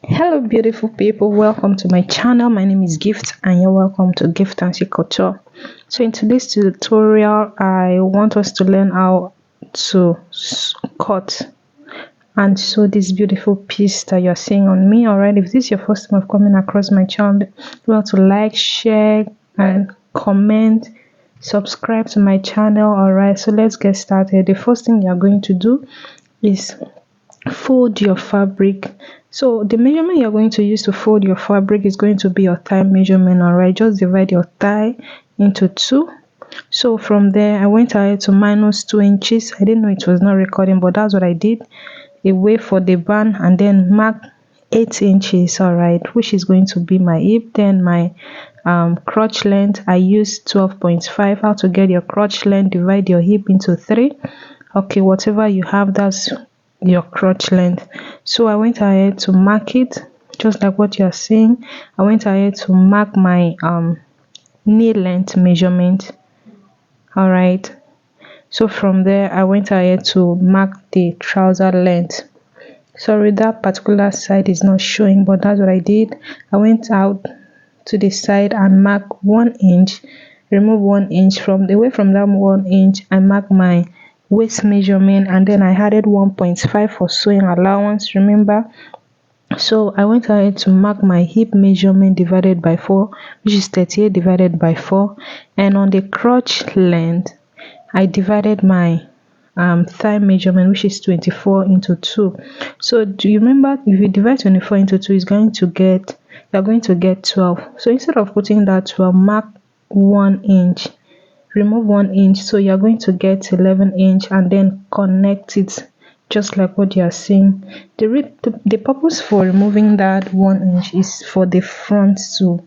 Hello beautiful people, welcome to my channel. My name is Gift and you're welcome to Gift and Couture. So in today's tutorial I want us to learn how to cut and sew this beautiful piece that you're seeing on me. Alright, if this is your first time of coming across my channel, you want to like, share and comment, subscribe to my channel. Alright, so let's get started. The first thing you're going to do is fold your fabric. So the measurement you're going to use to fold your fabric is going to be your thigh measurement. All right, just divide your thigh into two. So from there I went ahead to minus 2 inches. I didn't know it was not recording, but that's what I did. Away for the band and then mark 8 inches, all right, which is going to be my hip. Then my crotch length, I used 12.5. How to get your crotch length? Divide your hip into 3. Okay, whatever you have, that's your crotch length. So I went ahead to mark it just like what you're seeing. I went ahead to mark my knee length measurement. All right, so from there I went ahead to mark the trouser length. Sorry, that particular side is not showing, but that's what I did. I went out to the side and mark 1 inch, remove 1 inch from that 1 inch. I mark my waist measurement and then I added 1.5 for sewing allowance, remember. So I went ahead to mark my hip measurement divided by 4, which is 38 divided by 4, and on the crotch length I divided my thigh measurement, which is 24 into 2. So do you remember, if you divide 24 into 2, you're going to get 12. So instead of putting that 12, mark 1 inch, remove 1 inch, so you're going to get 11 inch and then connect it just like what you are seeing. The purpose for removing that 1 inch is for the front to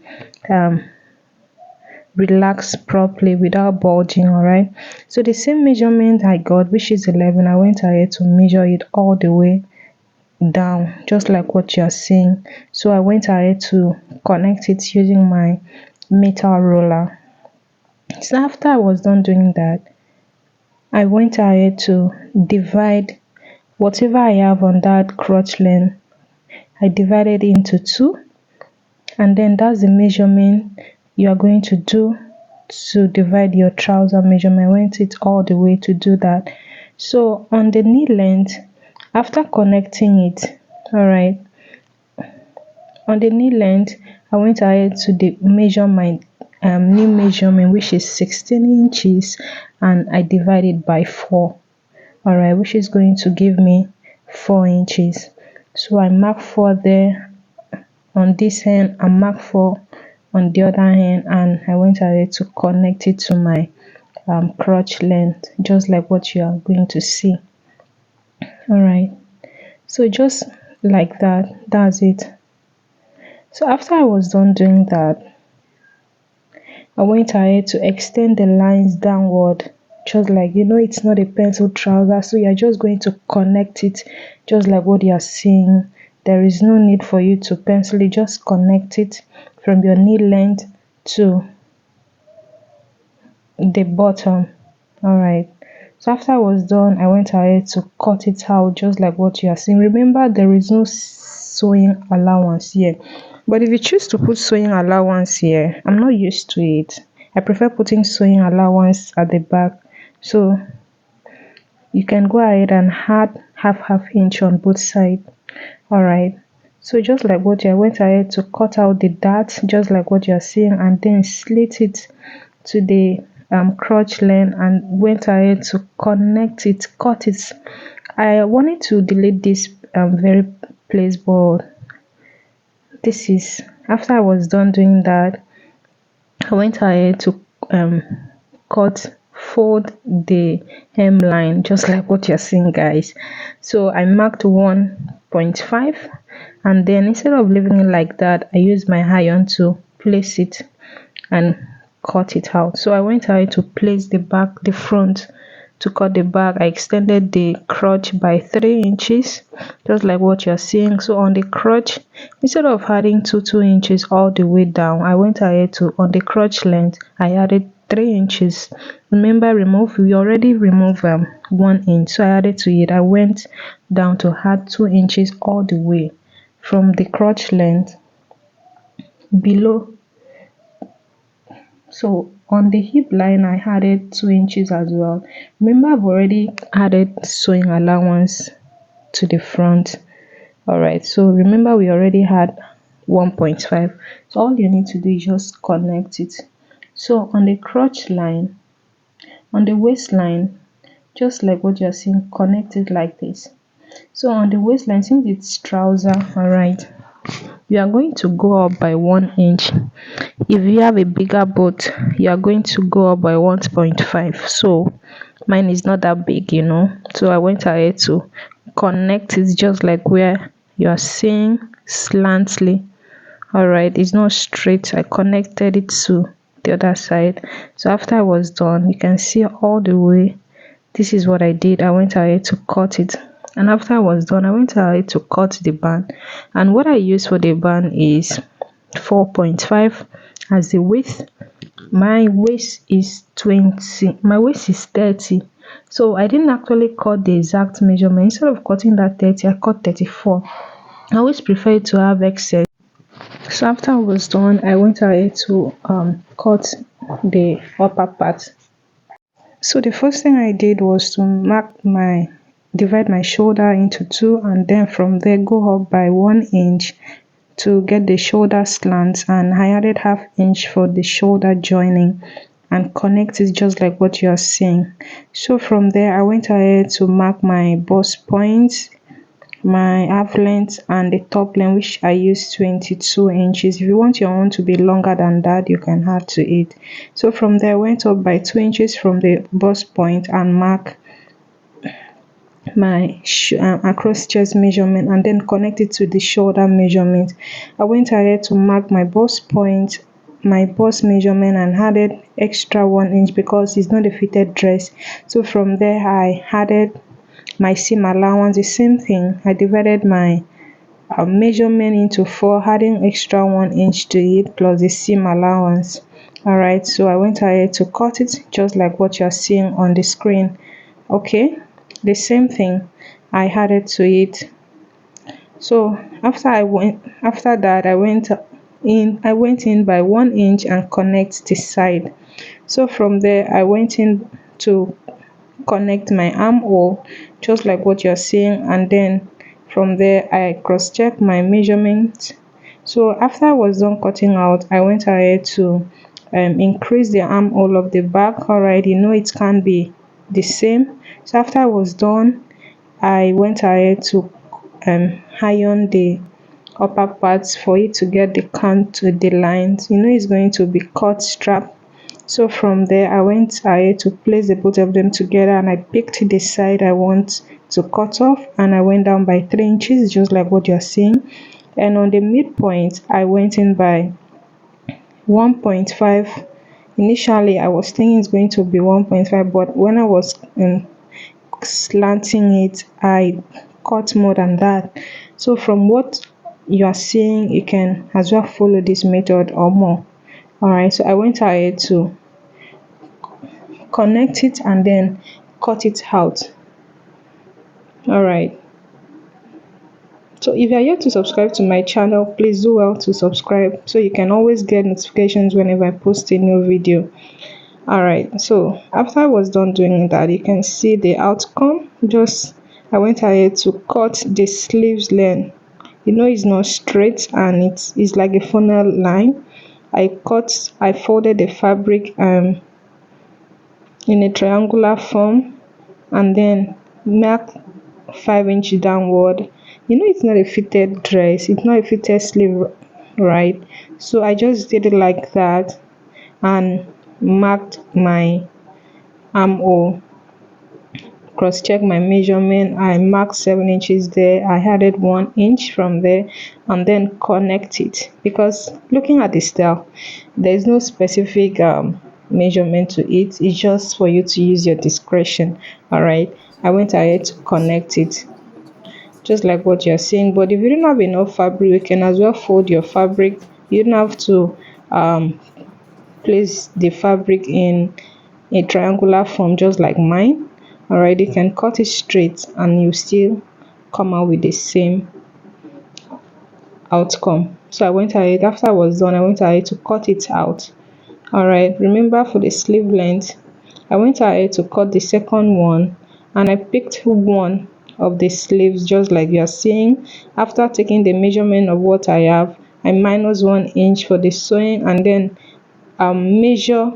relax properly without bulging. All right, so the same measurement I got, which is 11, I went ahead to measure it all the way down just like what you're seeing. So I went ahead to connect it using my metal roller. So after I was done doing that, I went ahead to divide whatever I have on that crotch length. I divided it into 2, and then that's the measurement you are going to do to divide your trouser measurement. I went it all the way to do that. So on the knee length, after connecting it, all right, on the knee length I went ahead to measure my knee measurement, which is 16 inches, and I divided by 4, all right, which is going to give me 4 inches. So I mark 4 there on this hand and mark 4 on the other hand, and I went ahead to connect it to my crotch length just like what you are going to see. All right, so just like that, that's it. So after I was done doing that, I went ahead to extend the lines downward, just like, it's not a pencil trouser, so you're just going to connect it just like what you're seeing. There is no need for you to pencil it, just connect it from your knee length to the bottom. All right, so after I was done, I went ahead to cut it out just like what you are seeing. Remember, there is no sewing allowance here, but if you choose to put sewing allowance here, I'm not used to it. I prefer putting sewing allowance at the back, so you can go ahead and add half inch on both sides. All right, so just like what I went ahead to cut out the dart just like what you're seeing, and then slit it to the crotch length and went ahead to connect it, cut it. I wanted to delete this very place, but this is after I was done doing that, I went ahead to fold the hemline just like what you're seeing, guys. So I marked 1.5, and then instead of leaving it like that, I used my iron to place it and cut it out. So I went ahead to place the front. To cut the back, I extended the crotch by 3 inches just like what you're seeing. So on the crotch, instead of adding 2 inches all the way down, I went ahead to, on the crotch length, I added 3 inches. Remember, we already removed 1 inch, so I added to it. I went down to add 2 inches all the way from the crotch length below. So on the hip line I added 2 inches as well. Remember, I've already added sewing allowance to the front. All right, so remember we already had 1.5, so all you need to do is just connect it. So on the crotch line, on the waistline, just like what you're seeing, connect it like this. So on the waistline, since it's trouser, all right, you are going to go up by 1 inch. If you have a bigger boat, you are going to go up by 1.5. So mine is not that big, so I went ahead to connect it just like where you are seeing slantly. All right, it's not straight. I connected it to the other side. So after I was done, you can see all the way. This is what I did. I went ahead to cut it, and after I was done, I went ahead to cut the band. And what I used for the band is 4.5 as the width. My waist is 20, my waist is 30, so I didn't actually cut the exact measurement. Instead of cutting that 30, I cut 34. I always prefer to have excess. So after I was done, I went ahead to cut the upper part. So the first thing I did was to divide my shoulder into two, and then from there go up by 1 inch to get the shoulder slant, and I added half inch for the shoulder joining and connect it just like what you are seeing. So from there I went ahead to mark my bust points, my half length and the top length, which I used 22 inches. If you want your own to be longer than that, you can add to it. So from there I went up by 2 inches from the bust point and mark my across chest measurement, and then connect it to the shoulder measurement. I went ahead to mark my bust point, my bust measurement, and added extra 1 inch because it's not a fitted dress. So from there I added my seam allowance, the same thing. I divided my measurement into 4, adding extra 1 inch to it plus the seam allowance. All right, so I went ahead to cut it just like what you're seeing on the screen. Okay, the same thing I added to it. So after that I went in by 1 inch and connect the side. So from there I went in to connect my armhole just like what you're seeing, and then from there I cross check my measurement. So after I was done cutting out, I went ahead to increase the armhole of the back. All right, it can be the same. So after I was done, I went ahead to iron the upper parts for it to get the count to the lines. It's going to be cut strap. So from there I went ahead to place the both of them together, and I picked the side I want to cut off, and I went down by 3 inches just like what you're seeing. And on the midpoint I went in by 1.5. Initially I was thinking it's going to be 1.5, but when I was slanting it, I cut more than that. So from what you are seeing, you can as well follow this method or more. All right, so I went ahead to connect it and then cut it out. All right, so if you are yet to subscribe to my channel, please do well to subscribe so you can always get notifications whenever I post a new video. All right, so after I was done doing that, you can see the outcome. I went ahead to cut the sleeves length. It's not straight and it's like a funnel line. I folded the fabric in a triangular form, and then mark 5 inch downward. It's not a fitted dress, it's not a fitted sleeve, right? So I just did it like that and marked my armhole, cross check my measurement. I marked 7 inches there. I added 1 inch from there and then connect it, because looking at the style there's no specific measurement to it. It's just for you to use your discretion. All right, I went ahead to connect it just like what you're seeing. But if you don't have enough fabric, you can as well fold your fabric. You don't have to place the fabric in a triangular form just like mine. All right, you can cut it straight and you still come out with the same outcome. So I went ahead, after I was done, I went ahead to cut it out. All right, remember for the sleeve length, I went ahead to cut the second one, and I picked one of the sleeves just like you are seeing. After taking the measurement of what I have, I minus 1 inch for the sewing, and then measure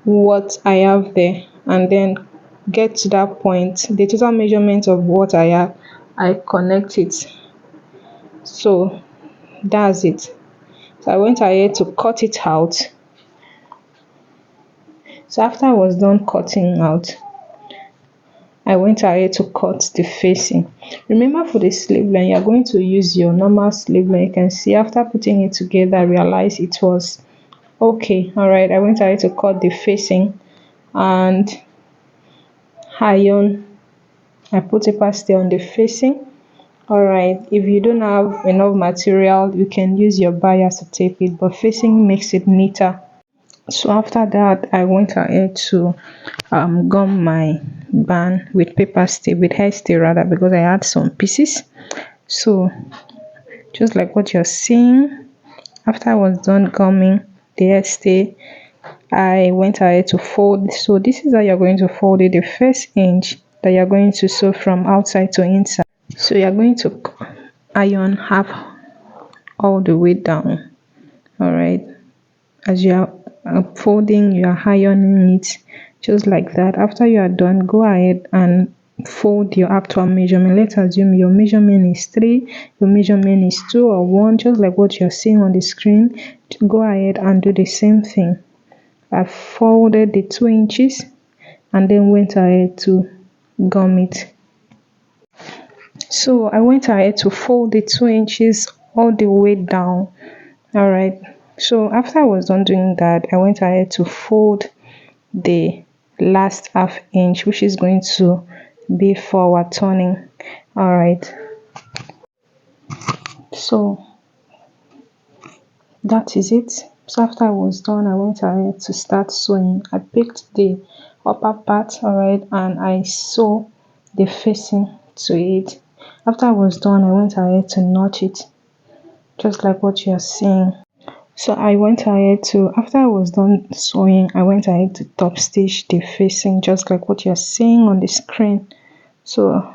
what I have there, and then get to that point, the total measurement of what I have, I connect it. So that's it. So I went ahead to cut it out. So after I was done cutting out, I went ahead to cut the facing. Remember for the sleeve line, you're going to use your normal sleeve line. You can see after putting it together, I realized it was okay. All right, I went ahead to cut the facing and iron. I put a pastel on the facing. All right, if you don't have enough material, you can use your bias to tape it, but facing makes it neater. So after that, I went ahead to gum my band with paper stay, with hair stay rather, because I had some pieces. So just like what you're seeing, after I was done gumming the hair stay, I went ahead to fold. So this is how you're going to fold it, the first inch that you're going to sew from outside to inside. So you're going to iron half all the way down. All right, as you are folding, you are ironing it just like that. After you are done, go ahead and fold your actual measurement. Let's assume your measurement is 3, your measurement is 2 or 1, just like what you're seeing on the screen. Go ahead and do the same thing. I folded the 2 inches and then went ahead to gum it. So I went ahead to fold the 2 inches all the way down. All right, so after I was done doing that, I went ahead to fold the last half inch, which is going to be forward turning. All right, so that is it. So after I was done, I went ahead to start sewing. I picked the upper part, all right, and I sew the facing to it. After I was done, I went ahead to notch it just like what you're seeing. So I went ahead to, after I was done sewing, I went ahead to top stitch the facing just like what you're seeing on the screen. So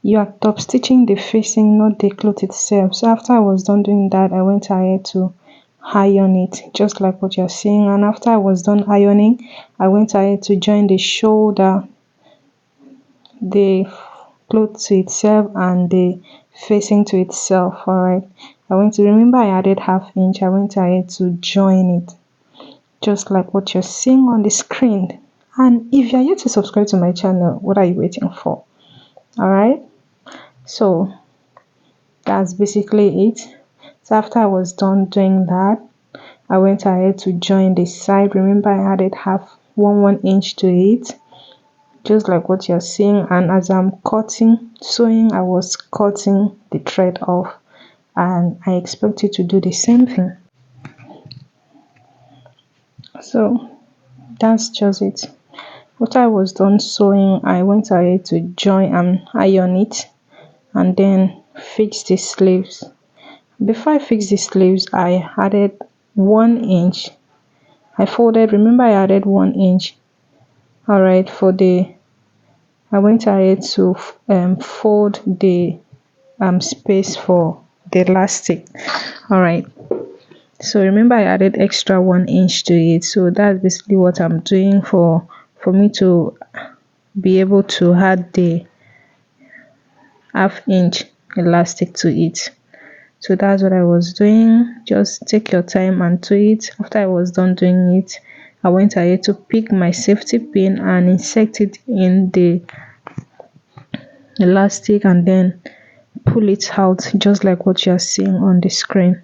you are top stitching the facing, not the cloth itself. So after I was done doing that, I went ahead to iron it just like what you're seeing. And after I was done ironing, I went ahead to join the shoulder, the cloth to itself, and the facing to itself. All right, I went to, remember I added half inch, I went ahead to join it just like what you're seeing on the screen. And if you're yet to subscribe to my channel, what are you waiting for? All right, so that's basically it. So after I was done doing that, I went ahead to join the side. Remember I added half 1 inch to it just like what you're seeing. And as I'm sewing, I was cutting the thread off, and I expect you to do the same thing. So that's just it. After I was done sewing, I went ahead to join and iron it, and then fix the sleeves. Before I fix the sleeves, I added 1 inch. I folded, remember I added 1 inch. All right, for the, I went ahead to fold the space for the elastic. All right, so remember I added extra 1 inch to it. So that's basically what I'm doing for me to be able to add the ½ inch elastic to it. So that's what I was doing. Just take your time and do it. After I was done doing it, I went ahead to pick my safety pin and insert it in the elastic, and then pull it out just like what you are seeing on the screen.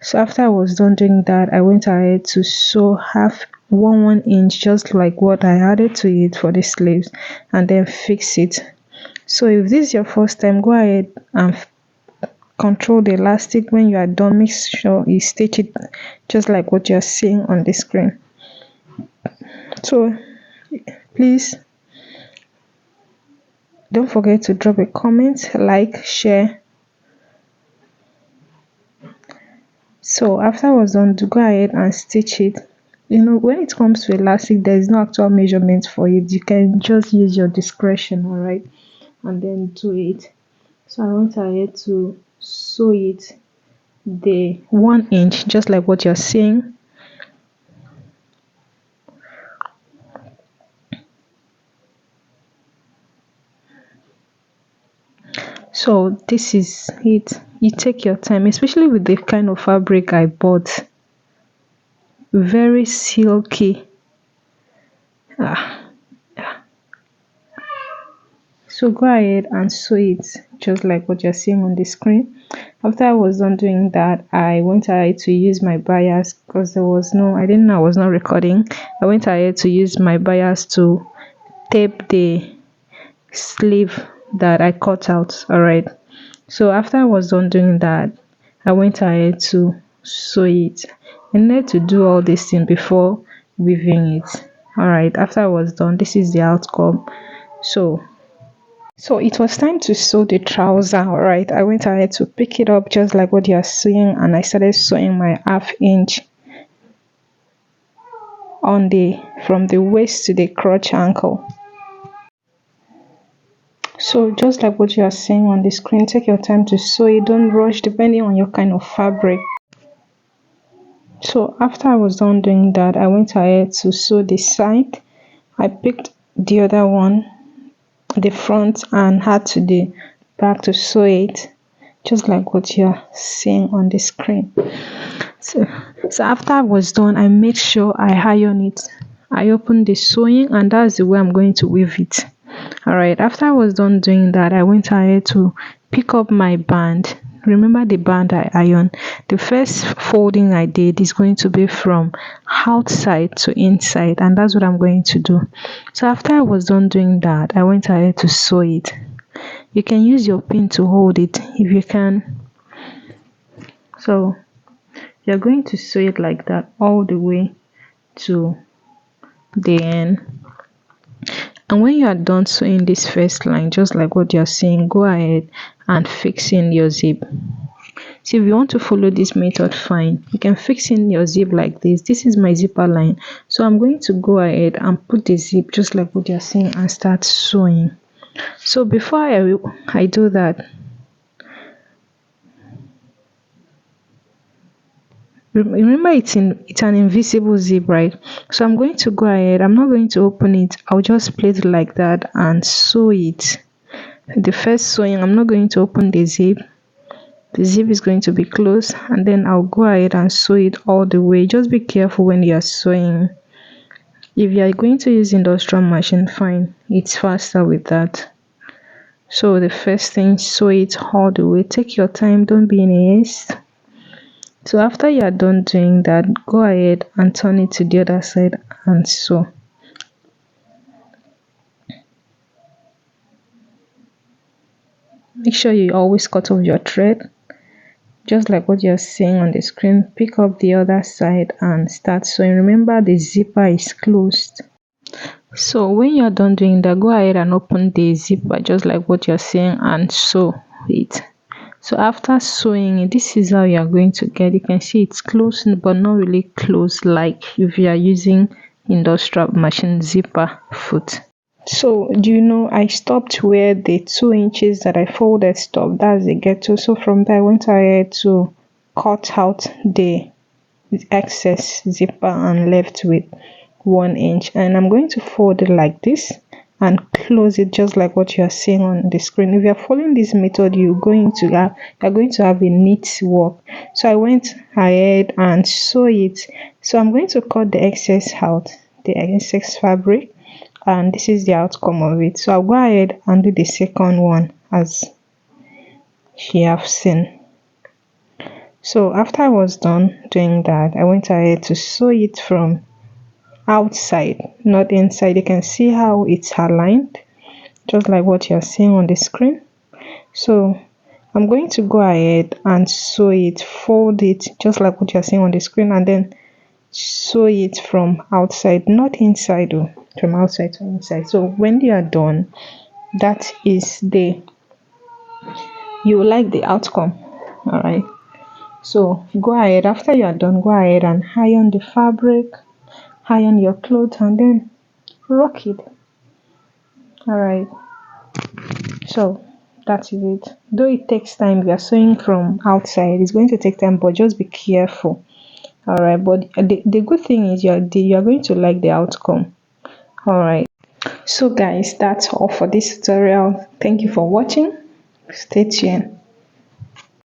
So after I was done doing that, I went ahead to sew half 1 inch just like what I added to it for the sleeves, and then fix it. So if this is your first time, go ahead and control the elastic. When you are done, make sure you stitch it just like what you're seeing on the screen. So please don't forget to drop a comment, like, share, So after I was done, to go ahead and stitch it. When it comes to elastic, there is no actual measurement for it. You can just use your discretion, all right, and then do it. So I went ahead to sew it the 1 inch, just like what you're seeing. So this is it. You take your time, especially with the kind of fabric I bought. Very silky. Ah. So go ahead and sew it just like what you're seeing on the screen. After I was done doing that, I went ahead to use my bias because I didn't know I was not recording. I went ahead to use my bias to tape the sleeve that I cut out. All right. So after I was done doing that, I went ahead to sew it. I needed to do all this thing before weaving it. All right. After I was done, this is the outcome. So it was time to sew the trouser. All right, I went ahead to pick it up just like what you're seeing, and I started sewing my 1/2 inch on from the waist to the crotch ankle. So just like what you are seeing on the screen, take your time to sew it. Don't rush depending on your kind of fabric. So after I was done doing that, I went ahead to sew the side. I picked the other one, the front, and had to the back to sew it just like what you're seeing on the screen. So after I was done, I made sure I iron it. I opened the sewing, and that's the way I'm going to weave it. All right, after I was done doing that, I went ahead to pick up my band. Remember the band I ironed? The first folding I did is going to be from outside to inside, and that's what I'm going to do. So after I was done doing that, I went ahead to sew it. You can use your pin to hold it if you can. So you're going to sew it like that all the way to the end. And when you are done sewing this first line, just like what you're seeing, go ahead and fix in your zip. So if you want to follow this method, fine, you can fix in your zip like this. This is my zipper line, so I'm going to go ahead and put the zip just like what you're seeing and start sewing. So before I do that, remember it's an invisible zip, right? So I'm going to go ahead, I'm not going to open it, I'll just place it like that and sew it. The first sewing, I'm not going to open the zip is going to be closed, and then I'll go ahead and sew it all the way. Just be careful when you are sewing. If you are going to use industrial machine, fine, it's faster with that. So the first thing, sew it all the way. Take your time, don't be in a haste. So after you are done doing that, go ahead and turn it to the other side and sew. Make sure you always cut off your thread just like what you're seeing on the screen. Pick up the other side and start sewing. Remember the zipper is closed. So when you're done doing that, go ahead and open the zipper just like what you're seeing and sew it. So after sewing it, this is how you are going to get. You can see it's closed but not really closed like if you are using industrial machine zipper foot. So do you know I stopped where the 2 inches that I folded stopped? That's the ghetto. So from there I went ahead to cut out the excess zipper and left with 1 inch, and I'm going to fold it like this and close it just like what you are seeing on the screen. If you are following this method, you're going to have a neat work. So I went ahead and sew it. So I'm going to cut the excess out, the excess fabric, and this is the outcome of it. So I'll go ahead and do the second one as you have seen. So after I was done doing that, I went ahead to sew it from outside, not inside. You can see how it's aligned just like what you're seeing on the screen. So I'm going to go ahead and sew it, fold it just like what you're seeing on the screen, and then sew it from outside, not inside though, from outside to inside. So when you are done, that is you will like the outcome. All right, So go ahead, after you are done, go ahead and iron the fabric, iron your clothes, and then rock it. All right, so that is it. Though it takes time, if you are sewing from outside, it's going to take time, but just be careful. All right, but the good thing is you are going to like the outcome. All right, so guys, that's all for this tutorial. Thank you for watching. Stay tuned.